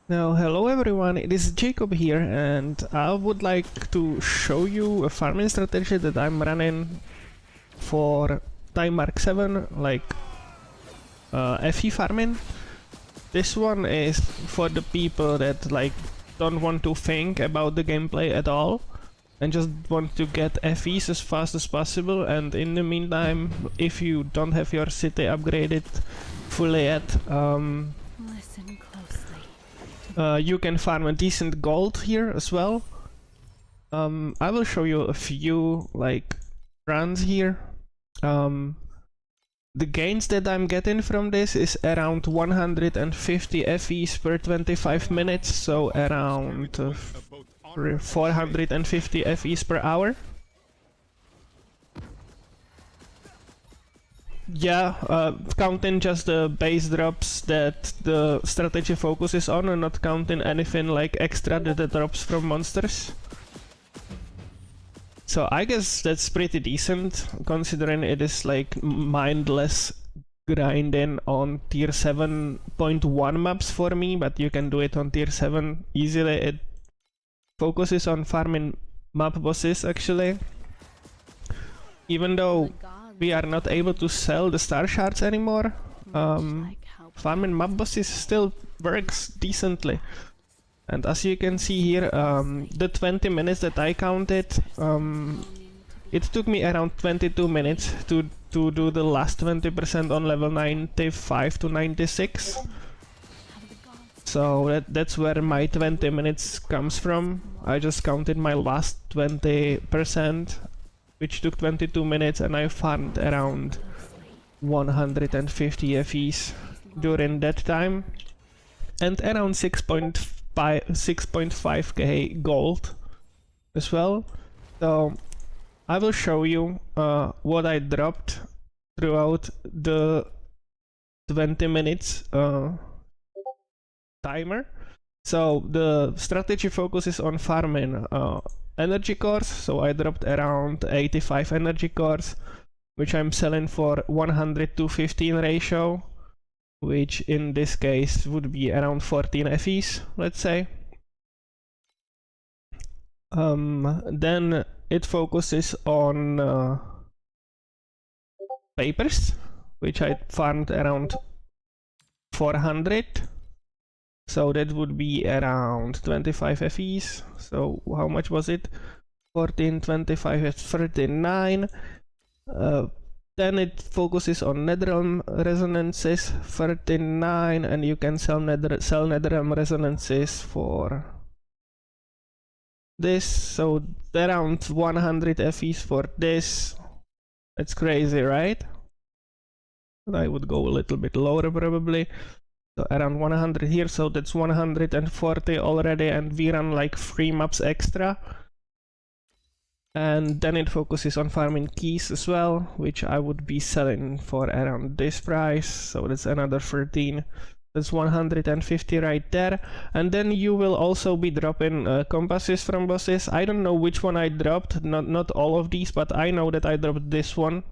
Now, hello everyone, it is Jacob here, and I would like to show you a farming strategy that I'm running for Time Mark 7, like FE farming. This one is for the people that don't want to think about the gameplay at all and just want to get FEs as fast as possible, and in the meantime, if you don't have your city upgraded fully yet, Listen closely. you can farm a decent gold here as well. I will show you a few runs here. The gains that I'm getting from this is around 150 FEs per 25 minutes, so around 450 FEs per hour. Yeah, counting just the base drops that the strategy focuses on, and not counting anything like extra that drops from monsters. So I guess that's pretty decent, considering it is like mindless grinding on tier 7.1 maps for me, but you can do it on tier 7 easily. It focuses on farming map bosses actually. Even though we are not able to sell the star shards anymore, farming map bosses still works decently. And as you can see here, the 20 minutes that I counted, it took me around 22 minutes to do the last 20% on level 95 to 96. So that's where my 20 minutes comes from. I just counted my last 20%, which took 22 minutes, and I farmed around 150 FEs during that time, and around 6.5k gold as well. So I will show you what I dropped throughout the 20 minutes timer. So the strategy focuses on farming energy cores, so I dropped around 85 energy cores, which I'm selling for 100 to 15 ratio, which in this case would be around 14 FEs, let's say. Then it focuses on papers, which I farmed around 400. So that would be around 25 FEs. So how much was it? 14, 25 is 39. Then it focuses on netherrealm resonances, 39, and you can sell netherrealm resonances for this. So around 100 FEs for this. That's crazy, right? I would go a little bit lower probably. So around 100 here, so that's 140 already, and we run like 3 maps extra. And then it focuses on farming keys as well, which I would be selling for around this price, so that's another 13. That's 150 right there. And then you will also be dropping compasses from bosses. I don't know which one I dropped, not all of these, but I know that I dropped this one,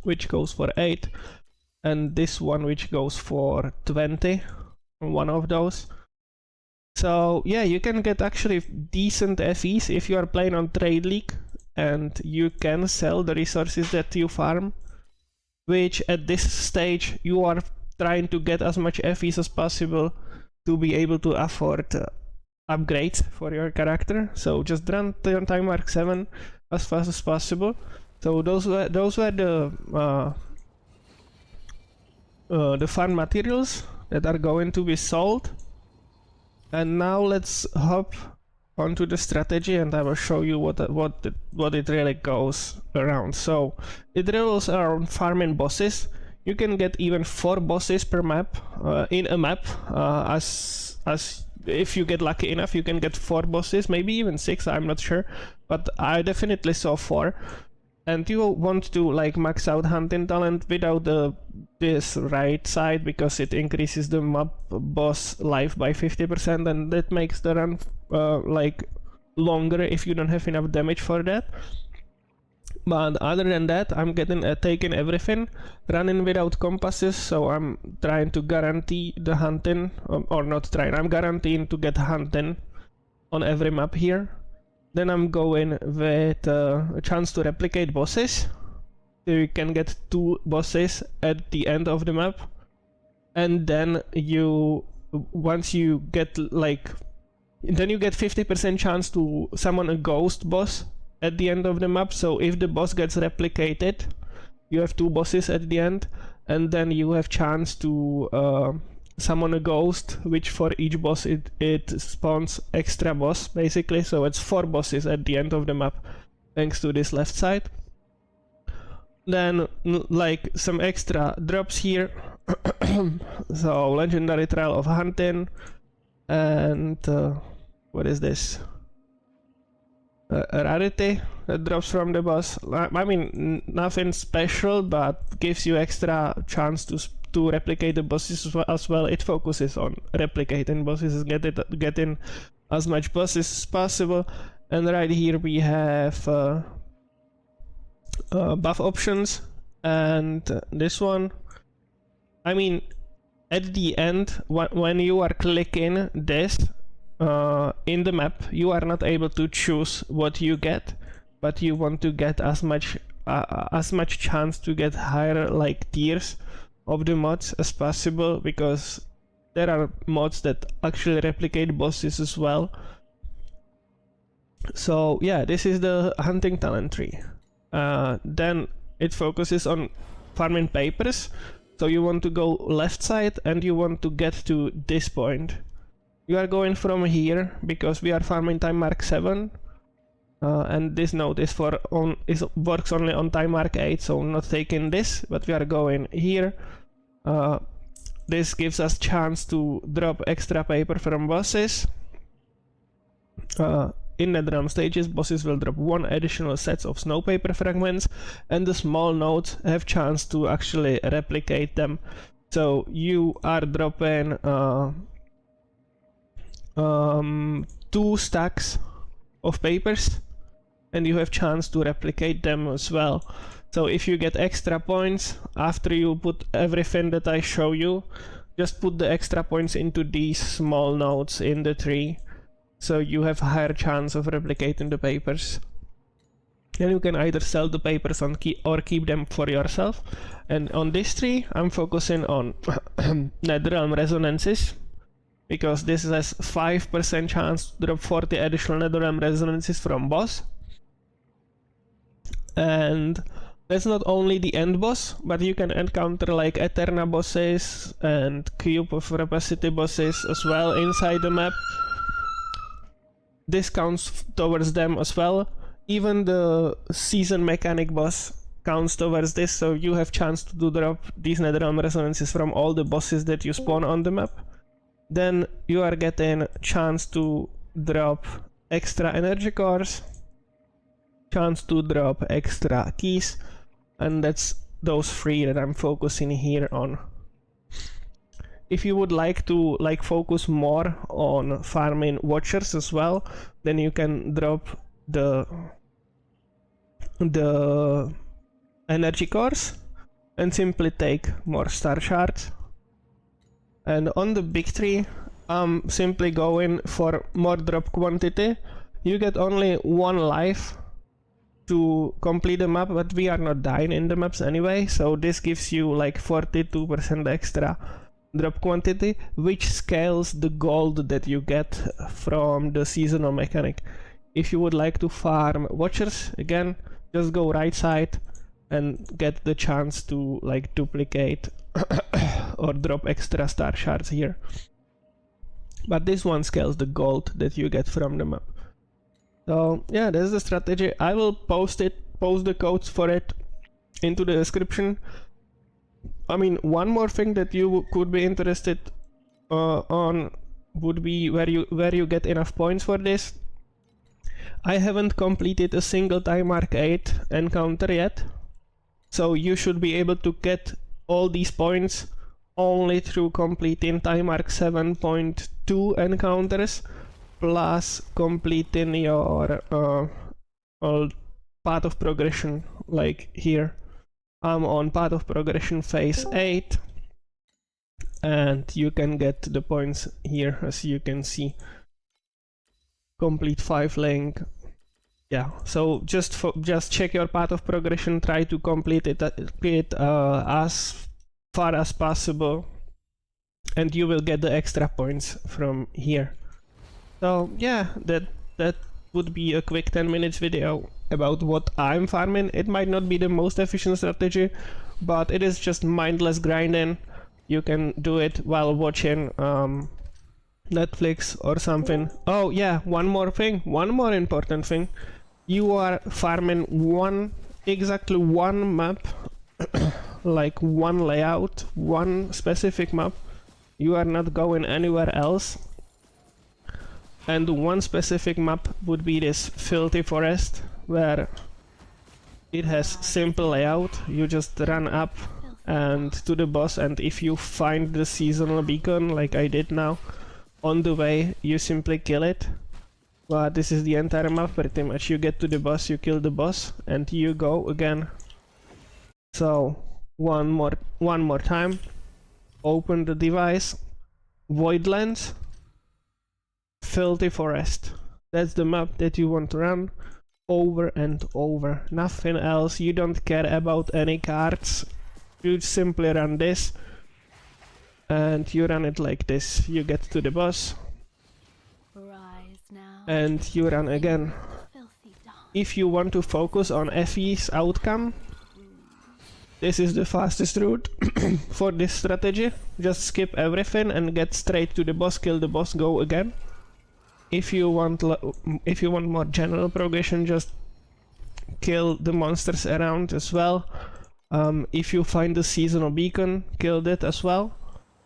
which goes for 8. And this one, which goes for 20, one of those. So yeah, you can get actually decent FEs if you are playing on Trade League, and you can sell the resources that you farm, which at this stage you are trying to get as much FEs as possible to be able to afford upgrades for your character. So just run Time Mark 7 as fast as possible. So those were the farm materials that are going to be sold. And now let's hop onto the strategy, and I will show you what it really goes around. So it revolves around farming bosses. You can get even 4 bosses per map in a map. As if you get lucky enough, you can get 4 bosses, maybe even 6. I'm not sure, but I definitely saw 4. And you want to like max out hunting talent without this right side, because it increases the map boss life by 50%, and that makes the run like longer if you don't have enough damage for that. But other than that, I'm getting taking everything, running without compasses, so I'm trying to guarantee the hunting, or not trying, I'm guaranteeing to get hunting on every map here. Then I'm going with a chance to replicate bosses, so you can get 2 bosses at the end of the map. And then once you get then you get 50% chance to summon a ghost boss at the end of the map. So if the boss gets replicated, you have 2 bosses at the end, and then you have chance to summon a ghost, which for each boss it spawns extra boss basically. So it's 4 bosses at the end of the map thanks to this left side. Then like some extra drops here. So legendary trial of hunting, and what is this? A rarity that drops from the boss. I mean, nothing special, but gives you extra chance to replicate the bosses as well. It focuses on replicating bosses, getting as much bosses as possible. And right here we have buff options, and this one. I mean, at the end, when you are clicking this in the map, you are not able to choose what you get, but you want to get as much chance to get higher like tiers of the mods as possible, because there are mods that actually replicate bosses as well. So yeah, this is the hunting talent tree. Then it focuses on farming papers. So you want to go left side and you want to get to this point. You are going from here because we are farming time mark 7. And this node is works only on time mark 8, so not taking this, but we are going here. This gives us chance to drop extra paper from bosses. In the drum stages, bosses will drop 1 additional sets of snow paper fragments, and the small nodes have chance to actually replicate them. So you are dropping 2 stacks of papers, and you have chance to replicate them as well. So if you get extra points after you put everything that I show you, just put the extra points into these small nodes in the tree. So you have a higher chance of replicating the papers. And you can either sell the papers or keep them for yourself. And on this tree, I'm focusing on Netherrealm resonances, because this has 5% chance to drop 40 additional Netherrealm resonances from boss. And that's not only the end boss, but you can encounter like Eterna bosses and Cube of Rapacity bosses as well inside the map. This counts towards them as well. Even the season mechanic boss counts towards this, so you have chance to drop these Netherrealm resonances from all the bosses that you spawn on the map. Then you are getting chance to drop extra energy cores, chance to drop extra keys, and that's those 3 that I'm focusing here on. If you would like to focus more on farming watchers as well, then you can drop the energy cores and simply take more star shards. And on the big tree, I'm simply going for more drop quantity. You get only 1 life to complete the map, but we are not dying in the maps anyway, so this gives you like 42% extra drop quantity, which scales the gold that you get from the seasonal mechanic. If you would like to farm watchers, again, just go right side and get the chance to like duplicate or drop extra star shards here. But this one scales the gold that you get from the map. So yeah, that's the strategy. I will post the codes for it into the description. I mean, one more thing that you could be interested on would be where you get enough points for this. I haven't completed a single time mark 8 encounter yet, so you should be able to get all these points only through completing time mark 7.2 encounters, plus completing your path of progression, like here. I'm on path of progression phase 8, and you can get the points here, as you can see. Complete 5 link. Yeah, so just check your path of progression, try to complete it as far as possible, and you will get the extra points from here. So yeah, that would be a quick 10 minutes video about what I'm farming. It might not be the most efficient strategy, but it is just mindless grinding. You can do it while watching Netflix or something. Oh yeah, one more important thing. You are farming exactly one map, like one layout, one specific map. You are not going anywhere else. And one specific map would be this filthy forest, where it has simple layout. You just run up and to the boss, and if you find the seasonal beacon, like I did now, on the way, you simply kill it. But this is the entire map pretty much. You get to the boss, you kill the boss, and you go again. So one more time. Open the device. Voidlands. Filthy forest. That's the map that you want to run over and over. Nothing else. You don't care about any cards. You simply run this, and you run it like this. You get to the boss, and you run again. If you want to focus on FE's outcome, this is the fastest route for this strategy. Just skip everything and get straight to the boss, kill the boss, go again. If you want more general progression, just kill the monsters around as well. If you find the seasonal beacon, kill that as well.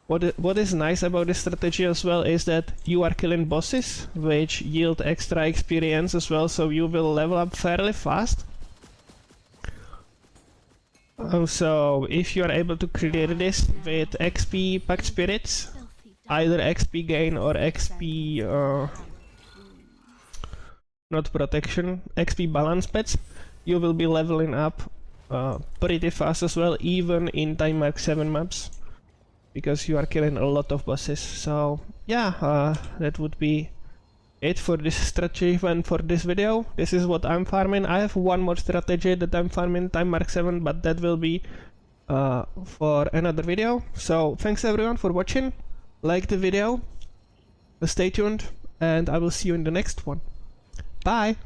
What is nice about this strategy as well is that you are killing bosses, which yield extra experience as well, so you will level up fairly fast. So if you are able to clear this with XP Pact Spirits, either XP gain or XP not protection, XP balance pets, you will be leveling up pretty fast as well, even in Time Mark 7 maps, because you are killing a lot of bosses. So yeah, that would be it for this strategy and for this video. This is what I'm farming. I have one more strategy that I'm farming, Time Mark 7, but that will be for another video. So thanks everyone for watching. Like the video, stay tuned, and I will see you in the next one. Bye!